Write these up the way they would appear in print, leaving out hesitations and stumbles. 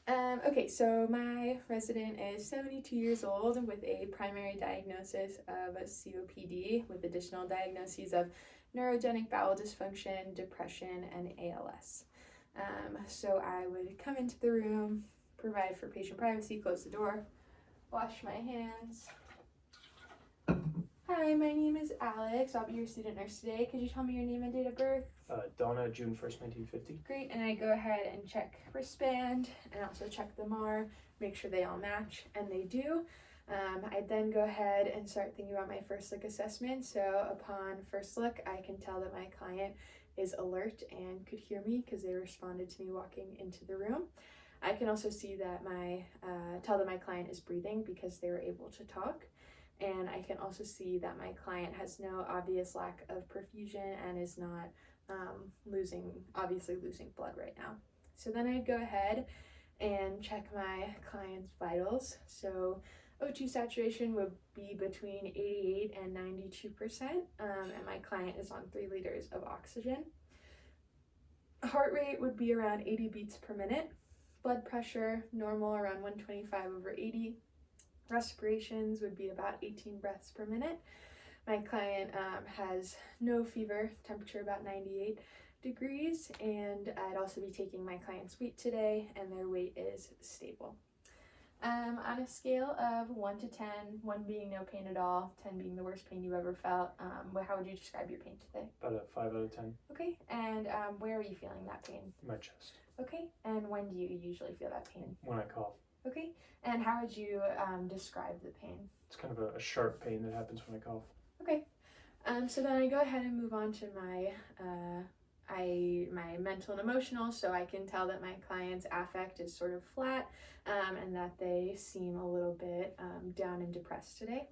Okay, so my resident is 72 years old with a primary diagnosis of a COPD with additional diagnoses of neurogenic bowel dysfunction, depression, and ALS. So I would come into the room, provide for patient privacy, close the door, wash my hands. Hi, my name is Alex. I'll be your student nurse today. Could you tell me your name and date of birth? Donna, June 1st, 1950. Great, and I go ahead and check wristband and also check the MAR, make sure they all match, and they do. I then go ahead and start thinking about my first look assessment. So upon first look, I can tell that my client is alert and could hear me because they responded to me walking into the room. I can also see that tell that my client is breathing because they were able to talk. And I can also see that my client has no obvious lack of perfusion and is not obviously losing blood right now. So then I'd go ahead and check my client's vitals. So O2 saturation would be between 88 and 92%, and my client is on 3 liters of oxygen. Heart rate would be around 80 beats per minute. Blood pressure, normal, around 125/80. Respirations would be about 18 breaths per minute. My client has no fever, temperature about 98 degrees, and I'd also be taking my client's weight today, and their weight is stable. On a scale of 1 to 10, 1 being no pain at all, 10 being the worst pain you ever felt, how would you describe your pain today? About a 5 out of 10. Okay, and where are you feeling that pain? My chest. Okay, and when do you usually feel that pain? When I cough. Okay, and how would you describe the pain? It's kind of a sharp pain that happens when I cough. Okay, so then I go ahead and move on to my mental and emotional. So I can tell that my client's affect is sort of flat, and that they seem a little bit down and depressed today.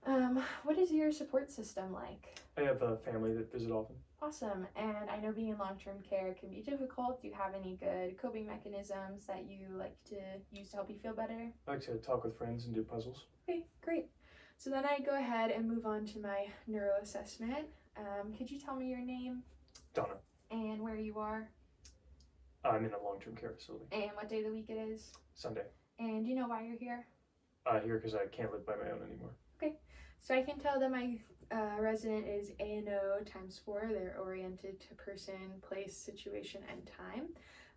What is your support system like? I have a family that visit often. Awesome. And I know being in long-term care can be difficult. Do you have any good coping mechanisms that you like to use to help you feel better? I like to talk with friends and do puzzles. Okay, great. So then I go ahead and move on to my neuro assessment. Could you tell me your name? Donna. And where you are? I'm in a long-term care facility. And what day of the week it is? Sunday. And do you know why you're here? Here because I can't live by my own anymore. Okay, so I can tell that my resident is ANO times 4. They're oriented to person, place, situation, and time.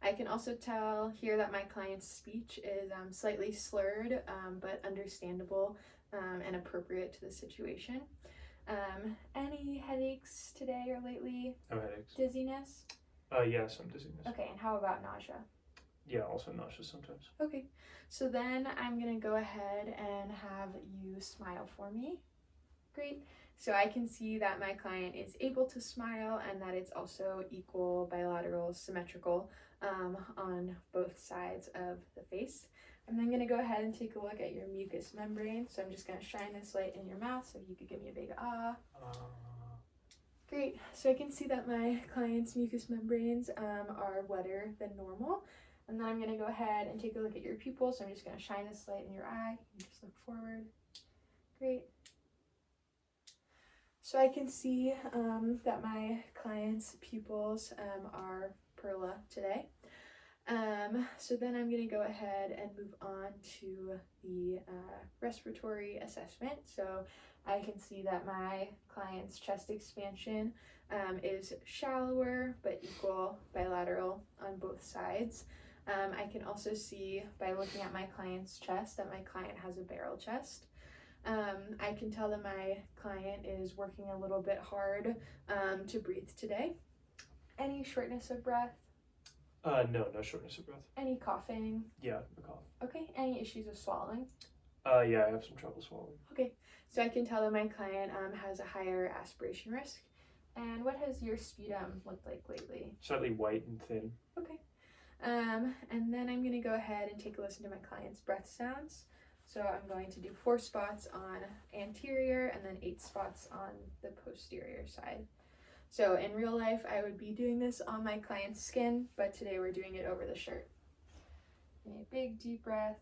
I can also tell here that my client's speech is slightly slurred, but understandable and appropriate to the situation. Any headaches today or lately? No headaches. Dizziness? Yeah, some dizziness. Okay, and how about nausea? Yeah, also nauseous sometimes. Okay, so then I'm gonna go ahead and have you smile for me. Great. So I can see that my client is able to smile and that it's also equal, bilateral, symmetrical on both sides of the face. I'm then going to go ahead and take a look at your mucous membrane. So I'm just going to shine this light in your mouth so you could give me a big ah. Great. So I can see that my client's mucous membranes are wetter than normal. And then I'm going to go ahead and take a look at your pupils. So I'm just going to shine this light in your eye. You just look forward. Great. So I can see that my client's pupils are Perla today. So then I'm going to go ahead and move on to the respiratory assessment. So I can see that my client's chest expansion is shallower but equal, bilateral on both sides. I can also see by looking at my client's chest that my client has a barrel chest. I can tell that my client is working a little bit hard to breathe today. Any shortness of breath? No shortness of breath. Any coughing? Yeah, a cough. Okay, any issues with swallowing? Yeah, I have some trouble swallowing. Okay, so I can tell that my client has a higher aspiration risk. And what has your sputum looked like lately? Slightly white and thin. Okay, and then I'm going to go ahead and take a listen to my client's breath sounds. So I'm going to do 4 spots on anterior and then 8 spots on the posterior side. So in real life, I would be doing this on my client's skin, but today we're doing it over the shirt. A big deep breath.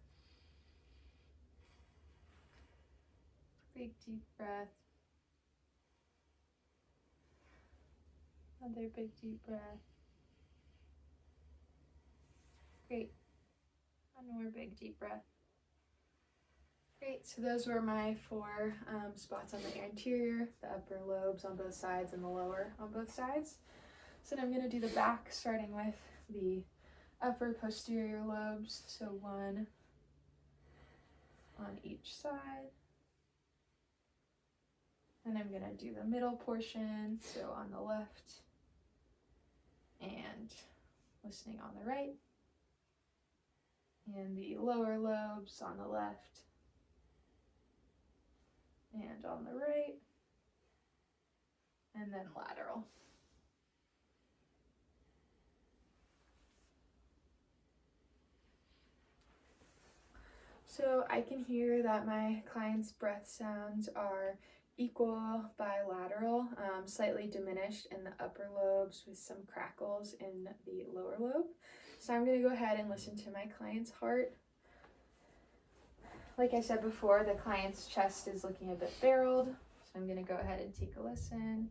Big deep breath. Another big deep breath. Great. One more big deep breath. Great, so those were my 4 spots on the anterior, the upper lobes on both sides, and the lower on both sides. So now I'm going to do the back, starting with the upper posterior lobes, so 1 on each side. And I'm going to do the middle portion, so on the left, and listening on the right. And the lower lobes on the left and on the right, and then lateral. So I can hear that my client's breath sounds are equal bilateral, slightly diminished in the upper lobes with some crackles in the lower lobe. So I'm going to go ahead and listen to my client's heart. Like I said before, the client's chest is looking a bit barreled, so I'm going to go ahead and take a listen.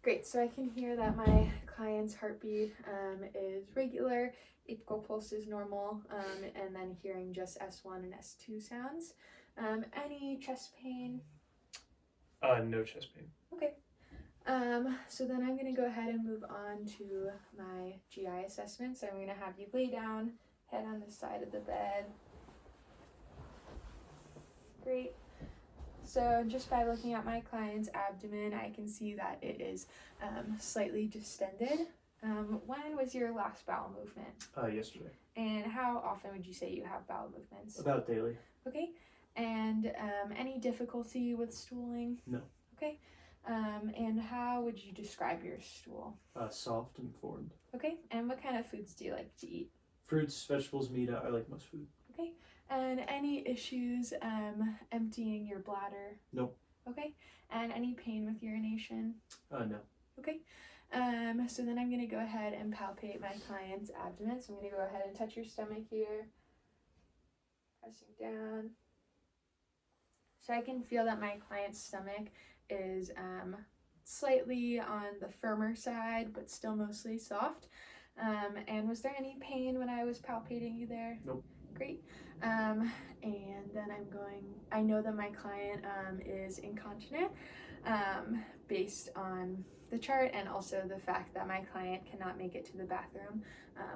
Great, so I can hear that my client's heartbeat is regular, apical pulse is normal, and then hearing just S1 and S2 sounds. Any chest pain? No chest pain. Okay. So then I'm going to go ahead and move on to my GI assessment. So I'm going to have you lay down, head on the side of the bed. Great. So just by looking at my client's abdomen, I can see that it is slightly distended. When was your last bowel movement? Yesterday. And how often would you say you have bowel movements? About daily. Okay. And any difficulty with stooling? No. Okay. And how would you describe your stool? Soft and formed. Okay. And what kind of foods do you like to eat? Fruits, vegetables, meat. I like most food. Okay. And any issues emptying your bladder? Nope. Okay. And any pain with urination? No. Okay. So then I'm going to go ahead and palpate my client's abdomen. So I'm going to go ahead and touch your stomach here. Pressing down. So I can feel that my client's stomach is slightly on the firmer side, but still mostly soft. And was there any pain when I was palpating you there? Nope. Great. And then I know that my client is incontinent based on the chart, and also the fact that my client cannot make it to the bathroom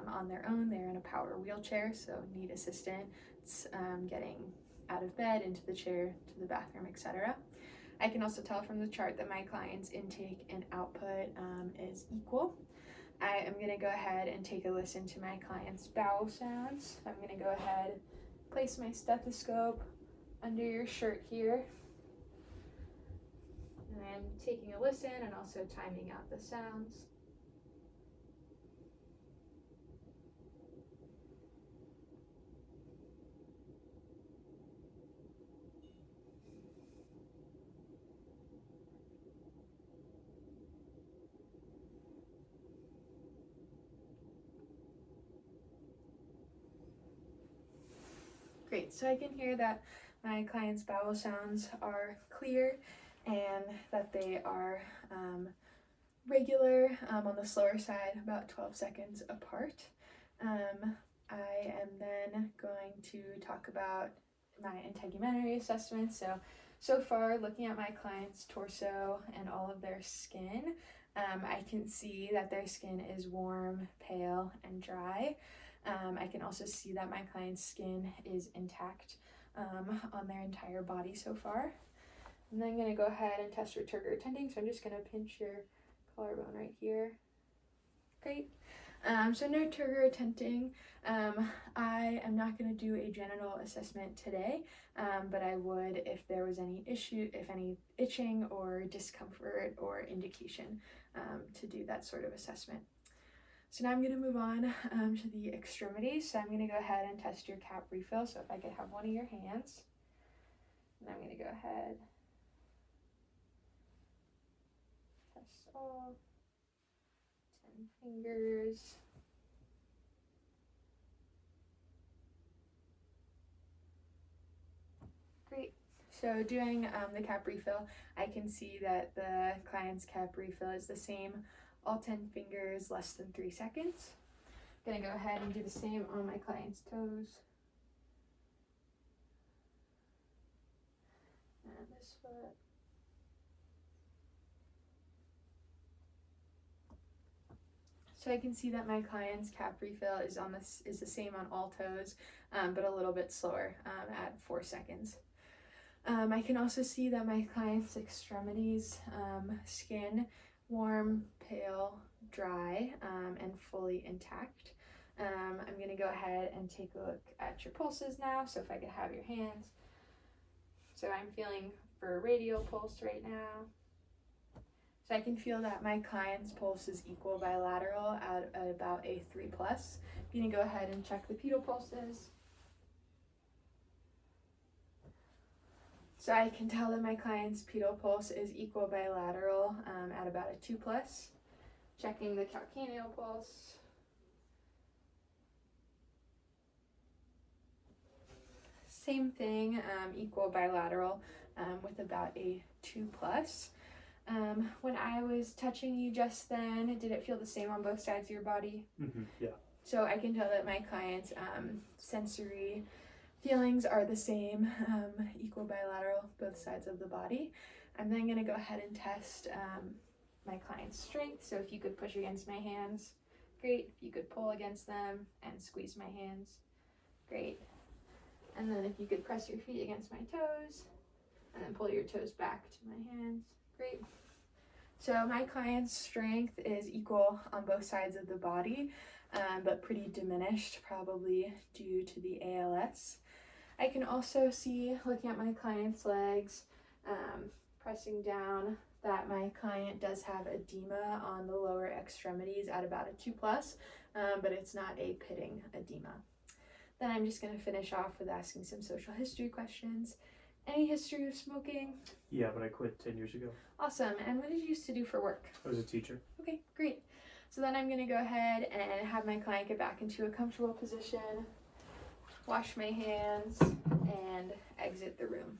on their own. They're in a power wheelchair, so need assistance getting out of bed, into the chair, to the bathroom, etc. I can also tell from the chart that my client's intake and output is equal. I am going to go ahead and take a listen to my client's bowel sounds. I'm going to go ahead, place my stethoscope under your shirt here. And I'm taking a listen and also timing out the sounds. Great, so I can hear that my client's bowel sounds are clear and that they are regular on the slower side, about 12 seconds apart. I am then going to talk about my integumentary assessment. So far, looking at my client's torso and all of their skin, I can see that their skin is warm, pale, and dry. I can also see that my client's skin is intact on their entire body so far. And then I'm going to go ahead and test for turgor tenting. So I'm just going to pinch your collarbone right here. Great. So no turgor tenting. I am not going to do a genital assessment today, but I would if there was any any itching or discomfort or indication to do that sort of assessment. So now I'm going to move on to the extremities. So I'm going to go ahead and test your cap refill. So if I could have one of your hands. And I'm going to go ahead. Test all. 10 fingers. Great. So doing the cap refill, I can see that the client's cap refill is the same all 10 fingers less than 3 seconds. Gonna go ahead and do the same on my client's toes. And this foot. So I can see that my client's cap refill is the same on all toes, but a little bit slower at 4 seconds. I can also see that my client's extremities, skin, warm, pale, dry, and fully intact. I'm going to go ahead and take a look at your pulses now. So if I could have your hands. So I'm feeling for a radial pulse right now. So I can feel that my client's pulse is equal bilateral at about a 3+. I'm going to go ahead and check the pedal pulses. So I can tell that my client's pedal pulse is equal bilateral at about a 2+. Checking the calcaneal pulse. Same thing, equal bilateral with about a 2+. When I was touching you just then, did it feel the same on both sides of your body? Mm-hmm. Yeah. So I can tell that my client's sensory feelings are the same, equal bilateral, both sides of the body. I'm then going to go ahead and test my client's strength. So if you could push against my hands, great. If you could pull against them and squeeze my hands, great. And then if you could press your feet against my toes and then pull your toes back to my hands, great. So my client's strength is equal on both sides of the body, but pretty diminished, probably due to the ALS. I can also see, looking at my client's legs, pressing down, that my client does have edema on the lower extremities at about a 2+, but it's not a pitting edema. Then I'm just going to finish off with asking some social history questions. Any history of smoking? Yeah, but I quit 10 years ago. Awesome. And what did you used to do for work? I was a teacher. Okay, great. So then I'm going to go ahead and have my client get back into a comfortable position, wash my hands, and exit the room.